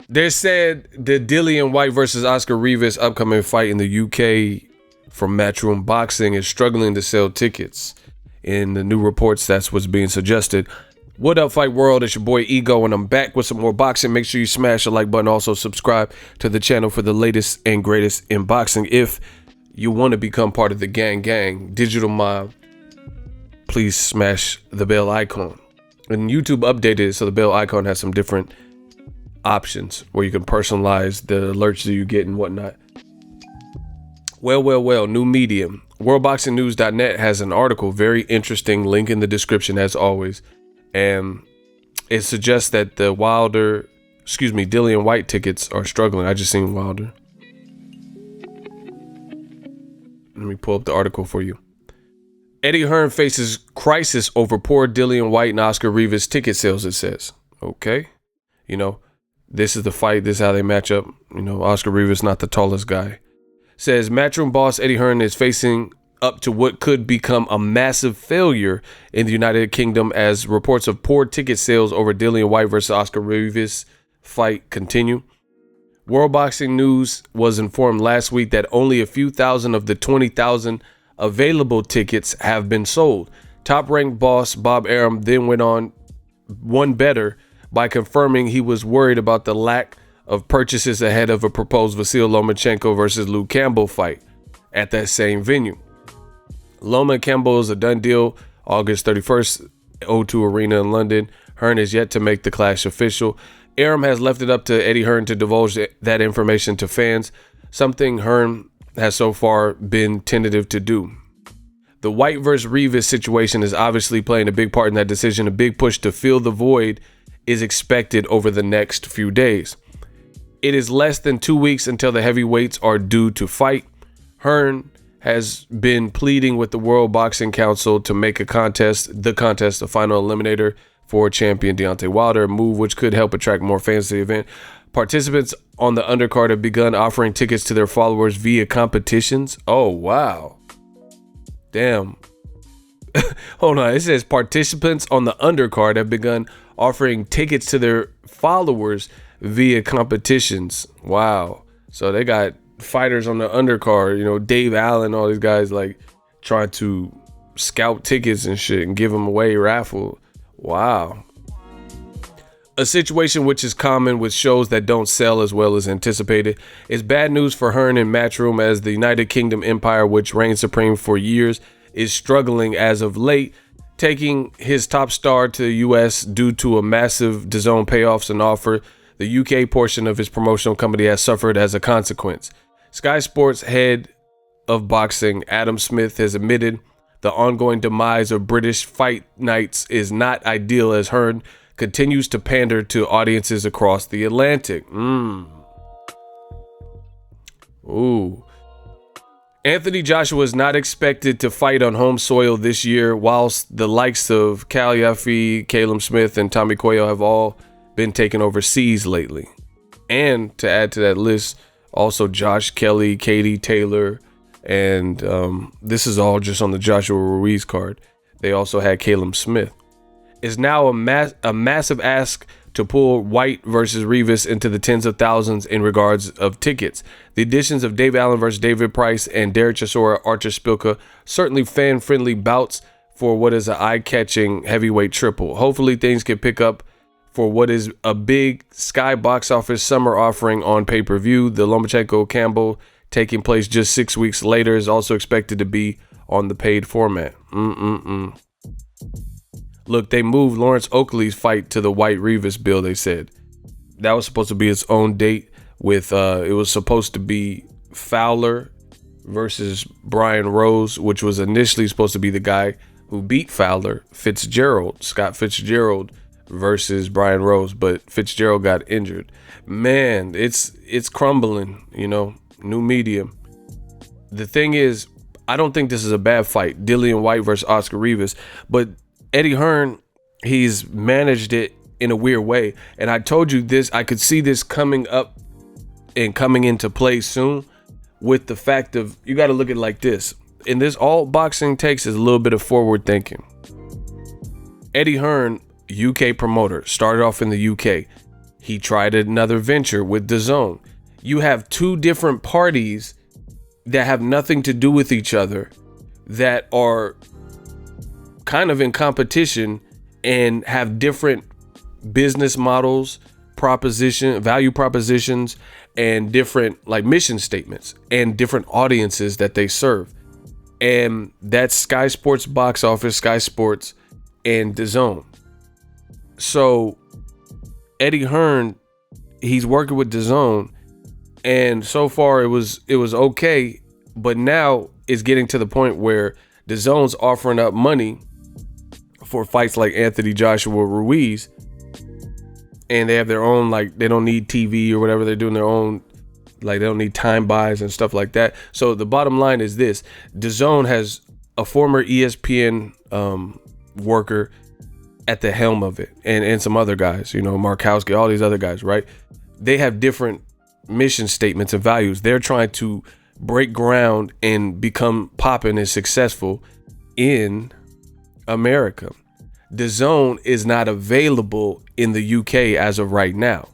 They said the Dillian Whyte versus Oscar Rivas upcoming fight in the UK from Matchroom Boxing is struggling to sell tickets. In the new reports, that's what's being suggested. What up, Fight World? It's your boy Ego, and I'm back with some more boxing. Make sure you smash the like button. Also, subscribe to the channel for the latest and greatest in boxing. If you want to become part of the gang, Digital Mob, please smash the bell icon. And YouTube updated it, so the bell icon has some different options where you can personalize the alerts that you get and whatnot. Well, new medium. WorldBoxingNews.net has an article, very interesting, link in the description as always. And it suggests that the Dillian Whyte tickets are struggling. I just seen Wilder. Let me pull up the article for you. Eddie Hearn faces crisis over poor Dillian Whyte and Oscar Rivas ticket sales, it says. Okay. This is the fight. This is how they match up. Oscar Rivas not the tallest guy. Says Matchroom boss Eddie Hearn is facing up to what could become a massive failure in the United Kingdom as reports of poor ticket sales over Dillian Whyte versus Oscar Rivas fight continue. World Boxing News was informed last week that only a few thousand of the 20,000 available tickets have been sold. Top-ranked boss Bob Arum then went on one better by confirming he was worried about the lack of purchases ahead of a proposed Vasyl Lomachenko versus Luke Campbell fight at that same venue. Loma and Campbell is a done deal. August 31st, O2 Arena in London. Hearn is yet to make the clash official. Arum has left it up to Eddie Hearn to divulge that information to fans, something Hearn has so far been tentative to do. The Whyte versus Rivas situation is obviously playing a big part in that decision. A big push to fill the void is expected over the next few days. It is less than 2 weeks until the heavyweights are due to fight. Hearn has been pleading with the World Boxing Council to make the contest a final eliminator for champion Deontay Wilder, a move which could help attract more fans to the event. Participants on the undercard have begun offering tickets to their followers via competitions. Oh, wow. Damn. Hold on. It says participants on the undercard have begun offering tickets to their followers via competitions. Wow. So they got fighters on the undercard, Dave Allen, all these guys like trying to scout tickets and shit and give them away raffle. Wow. A situation which is common with shows that don't sell as well as anticipated. Is bad news for Hearn and Matchroom as the United Kingdom empire, which reigned supreme for years, is struggling as of late, taking his top star to the US due to a massive DAZN payoffs and offer. The UK portion of his promotional company has suffered as a consequence. Sky Sports head of boxing, Adam Smith, has admitted the ongoing demise of British fight nights is not ideal as Hearn continues to pander to audiences across the Atlantic. Ooh. Anthony Joshua is not expected to fight on home soil this year, whilst the likes of Cal Yaffe, Caleb Smith, and Tommy Cuello have all been taken overseas lately. And to add to that list, also Josh Kelly, Katie Taylor, and this is all just on the Joshua Ruiz card. They also had Caleb Smith. It's now a massive ask to pull Whyte versus Rivas into the tens of thousands in regards of tickets. The additions of Dave Allen versus David Price and Derek Chisora, Archer Spilka, certainly fan-friendly bouts for what is an eye-catching heavyweight triple. Hopefully things can pick up for what is a big Sky box office summer offering on pay-per-view. The Lomachenko-Campbell taking place just 6 weeks later is also expected to be on the paid format. Look, they moved Lawrence Oakley's fight to the Whyte Rivas bill, they said. That was supposed to be its own date with, it was supposed to be Fowler versus Brian Rose, which was initially supposed to be the guy who beat Fowler, Scott Fitzgerald versus Brian Rose, but Fitzgerald got injured. Man, it's crumbling, new medium. The thing is, I don't think this is a bad fight, Dillian Whyte versus Oscar Rivas, but Eddie Hearn, he's managed it in a weird way. And I told you this, I could see this coming up and coming into play soon. with the fact of, you got to look at it like this. And this, all boxing takes is a little bit of forward thinking. Eddie Hearn, UK promoter, started off in the UK. He tried another venture with DAZN. You have two different parties that have nothing to do with each other, that are kind of in competition and have different business models, value propositions, and different like mission statements and different audiences that they serve. And that's Sky Sports Box Office, Sky Sports, and DAZN. So Eddie Hearn, he's working with DAZN, and so far it was okay, but now it's getting to the point where DAZN's offering up money for fights like Anthony Joshua Ruiz, and they have their own, like, they don't need TV or whatever, they're doing their own, like, they don't need time buys and stuff like that. So the bottom line is this: DAZN has a former ESPN worker at the helm of it, and some other guys, you know, Markowski, all these other guys, right? They have different mission statements and values. They're trying to break ground and become popping and successful in America. DAZN is not available in the UK as of right now.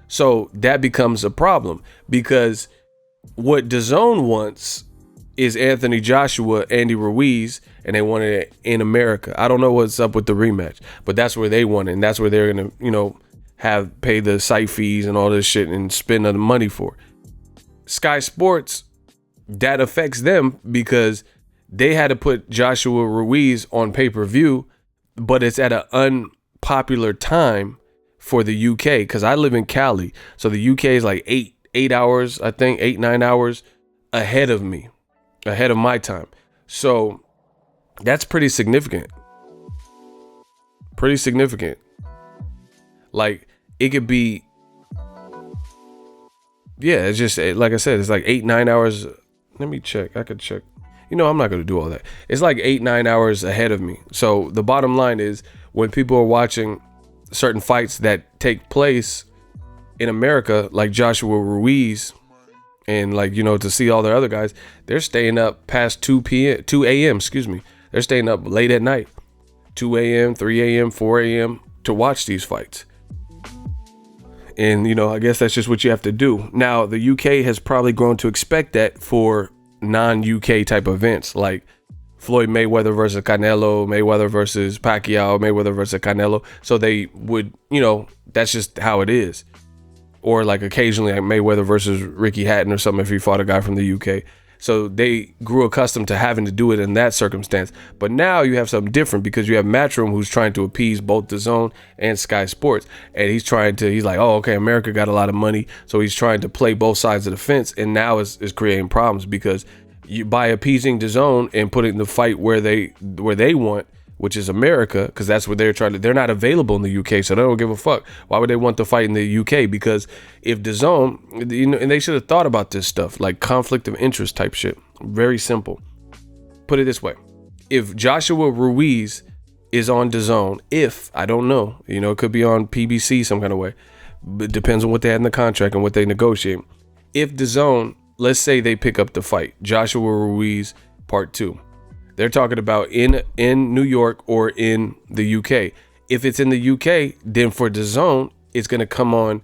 So that becomes a problem, because what DAZN wants is Anthony Joshua, Andy Ruiz, and they wanted it in America. I don't know what's up with the rematch, but that's where they want it, and that's where they're gonna, you know, have pay the site fees and all this shit and spend the money for. Sky Sports, that affects them because they had to put Joshua Ruiz on pay-per-view, but it's at an unpopular time for the UK, because I live in Cali, so the UK is like 8 hours, I think 8-9 hours ahead of me, ahead of my time. So that's pretty significant. Like, it could be, yeah, it's just, like I said, it's like 8-9 hours. Let me check. I could check. You know, I'm not going to do all that. It's like 8-9 hours ahead of me. So the bottom line is, when people are watching certain fights that take place in America, like Joshua Ruiz, and, like, you know, to see all their other guys, they're staying up past 2 a.m., excuse me. They're staying up late at night, 2 a.m., 3 a.m., 4 a.m. to watch these fights. And, you know, I guess that's just what you have to do. Now, the UK has probably grown to expect that for non-UK type events, like Floyd Mayweather versus Canelo, Mayweather versus Pacquiao, Mayweather versus Canelo. So they would, you know, that's just how it is. Or like occasionally like Mayweather versus Ricky Hatton or something if he fought a guy from the UK. So they grew accustomed to having to do it in that circumstance. But now you have something different, because you have Matchroom, who's trying to appease both DAZN and Sky Sports. And he's like, oh, okay, America got a lot of money. So he's trying to play both sides of the fence. And now is creating problems, because you, by appeasing DAZN and putting the fight where they want, which is America, because that's what they're trying to, they're not available in the UK, so they don't give a fuck. Why would they want the fight in the UK? Because if DAZN, you know, and they should have thought about this stuff, like conflict of interest type shit. Very simple. Put it this way. If Joshua Ruiz is on DAZN, I don't know, you know, it could be on PBC some kind of way. It depends on what they had in the contract and what they negotiate. If DAZN, let's say they pick up the fight, Joshua Ruiz Part 2. They're talking about in New York or in the UK. If it's in the UK, then for DAZN, it's going to come on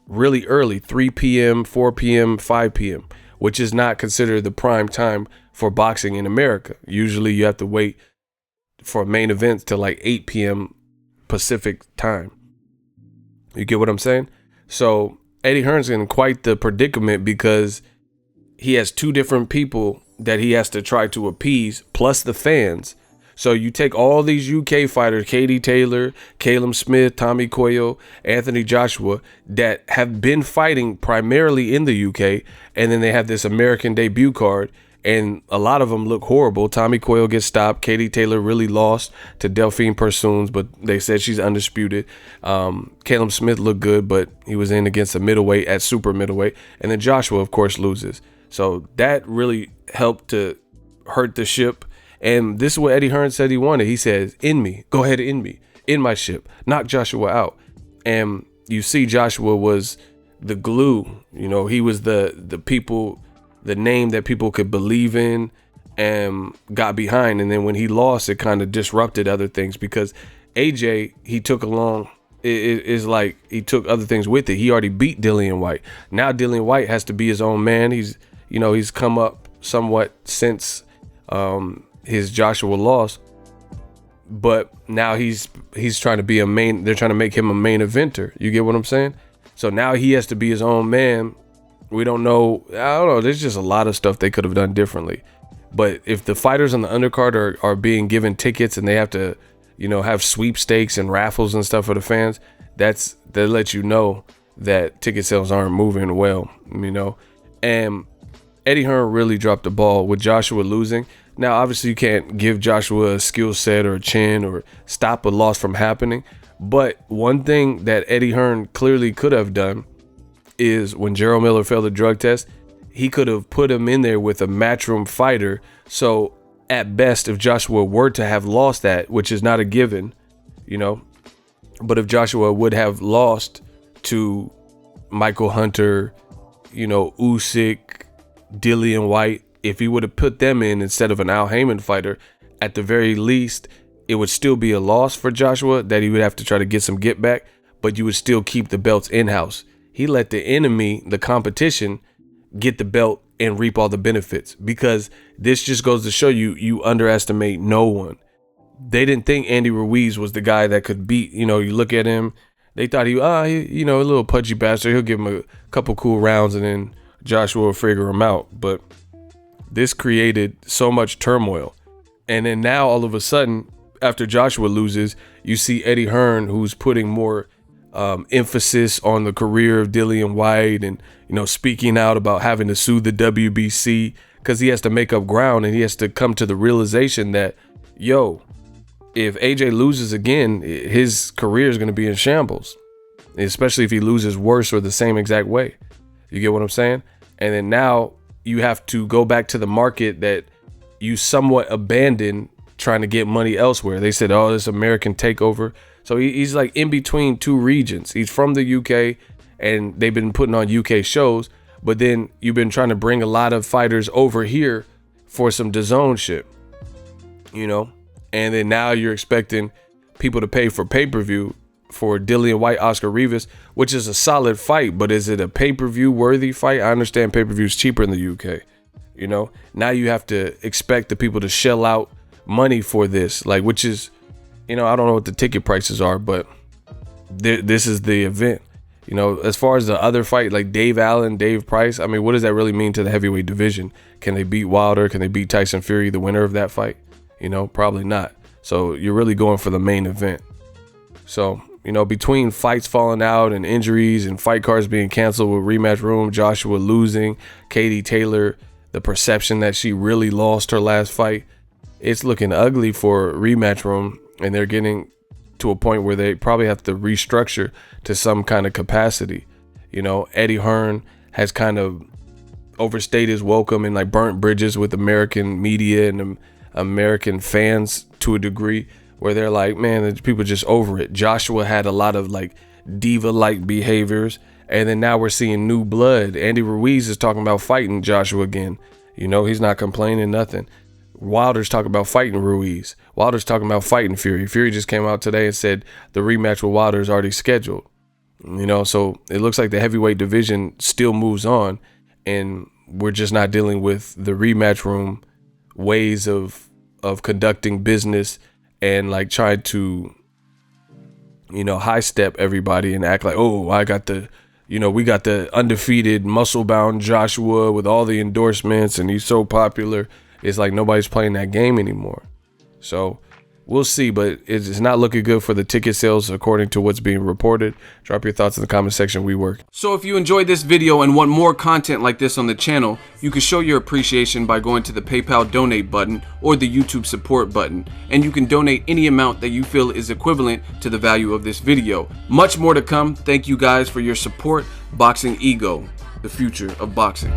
really early, 3 p.m., 4 p.m., 5 p.m., which is not considered the prime time for boxing in America. Usually you have to wait for main events till like 8 p.m. Pacific time. You get what I'm saying? So Eddie Hearn's in quite the predicament, because he has two different people that he has to try to appease, plus the fans. So you take all these UK fighters, Katie Taylor, Caleb Smith, Tommy Coyle, Anthony Joshua, that have been fighting primarily in the UK, and then they have this American debut card, and a lot of them look horrible. Tommy Coyle gets stopped. Katie Taylor really lost to Delphine Persoons, but they said she's undisputed. Caleb Smith looked good, but he was in against a middleweight at super middleweight. And then Joshua, of course, loses. So that really helped to hurt the ship. And this is what Eddie Hearn said he wanted. He says, in me, go ahead, in me, in my ship, knock Joshua out. And you see Joshua was the glue. You know, he was the people the name that people could believe in and got behind. And then when he lost, it kind of disrupted other things, because AJ, he took along, it is like he took other things with it. He already beat Dillian Whyte. Now Dillian Whyte has to be his own man. He's come up somewhat since his Joshua loss, but now he's trying to be a main. They're trying to make him a main eventer. You get what I'm saying? So now he has to be his own man. We don't know. I don't know. There's just a lot of stuff they could have done differently. But if the fighters on the undercard are being given tickets and they have to, have sweepstakes and raffles and stuff for the fans, that lets you know that ticket sales aren't moving well, And Eddie Hearn really dropped the ball with Joshua losing. Now, obviously, you can't give Joshua a skill set or a chin or stop a loss from happening. But one thing that Eddie Hearn clearly could have done is when Gerald Miller failed the drug test, he could have put him in there with a Matchroom fighter. So at best, if Joshua were to have lost that, which is not a given, but if Joshua would have lost to Michael Hunter, Usyk, Dillian Whyte, if he would have put them in instead of an Al Heyman fighter, at the very least, it would still be a loss for Joshua that he would have to try to get some get back, but you would still keep the belts in-house. He let the enemy, the competition, get the belt and reap all the benefits, because this just goes to show you underestimate no one. They didn't think Andy Ruiz was the guy that could beat, you look at him, they thought he a little pudgy bastard. He'll give him a couple cool rounds and then Joshua will figure him out. But this created so much turmoil. And then now all of a sudden, after Joshua loses, you see Eddie Hearn, who's putting more emphasis on the career of Dillian Whyte and, speaking out about having to sue the WBC, because he has to make up ground and he has to come to the realization that, if AJ loses again, his career is going to be in shambles, especially if he loses worse or the same exact way. You get what I'm saying? And then now you have to go back to the market that you somewhat abandoned, trying to get money elsewhere. They said, this American takeover. So he's like in between two regions. He's from the UK and they've been putting on UK shows, but then you've been trying to bring a lot of fighters over here for some DAZN shit, and then now you're expecting people to pay for pay-per-view for Dillian Whyte, Oscar Rivas, which is a solid fight, but is it a pay-per-view worthy fight? I understand pay-per-view is cheaper in the UK, now you have to expect the people to shell out money for this, which is, I don't know what the ticket prices are, but this is the event. As far as the other fight, like Dave Allen, Dave Price, what does that really mean to the heavyweight division? Can they beat Wilder? Can they beat Tyson Fury, the winner of that fight? Probably not. So you're really going for the main event. So, between fights falling out and injuries and fight cards being canceled with Matchroom, Joshua losing, Katie Taylor, the perception that she really lost her last fight, it's looking ugly for Matchroom, and they're getting to a point where they probably have to restructure to some kind of capacity. Eddie Hearn has kind of overstayed his welcome and burnt bridges with American media and American fans to a degree where they're like, man, people just over it. Joshua had a lot of diva-like behaviors, and then now we're seeing new blood. Andy Ruiz is talking about fighting Joshua again. He's not complaining nothing. Wilder's talking about fighting Ruiz. Wilder's talking about fighting Fury. Fury just came out today and said the rematch with Wilder is already scheduled. So it looks like the heavyweight division still moves on, and we're just not dealing with the Matchroom ways of conducting business and trying to, high step everybody and act like, I got the, we got the undefeated muscle bound Joshua with all the endorsements and he's so popular. It's like nobody's playing that game anymore. So we'll see, but it's not looking good for the ticket sales according to what's being reported. Drop your thoughts in the comment section. We work. So if you enjoyed this video and want more content like this on the channel, you can show your appreciation by going to the PayPal donate button or the YouTube support button, and you can donate any amount that you feel is equivalent to the value of this video. Much more to come. Thank you guys for your support. Boxing Ego, the future of boxing.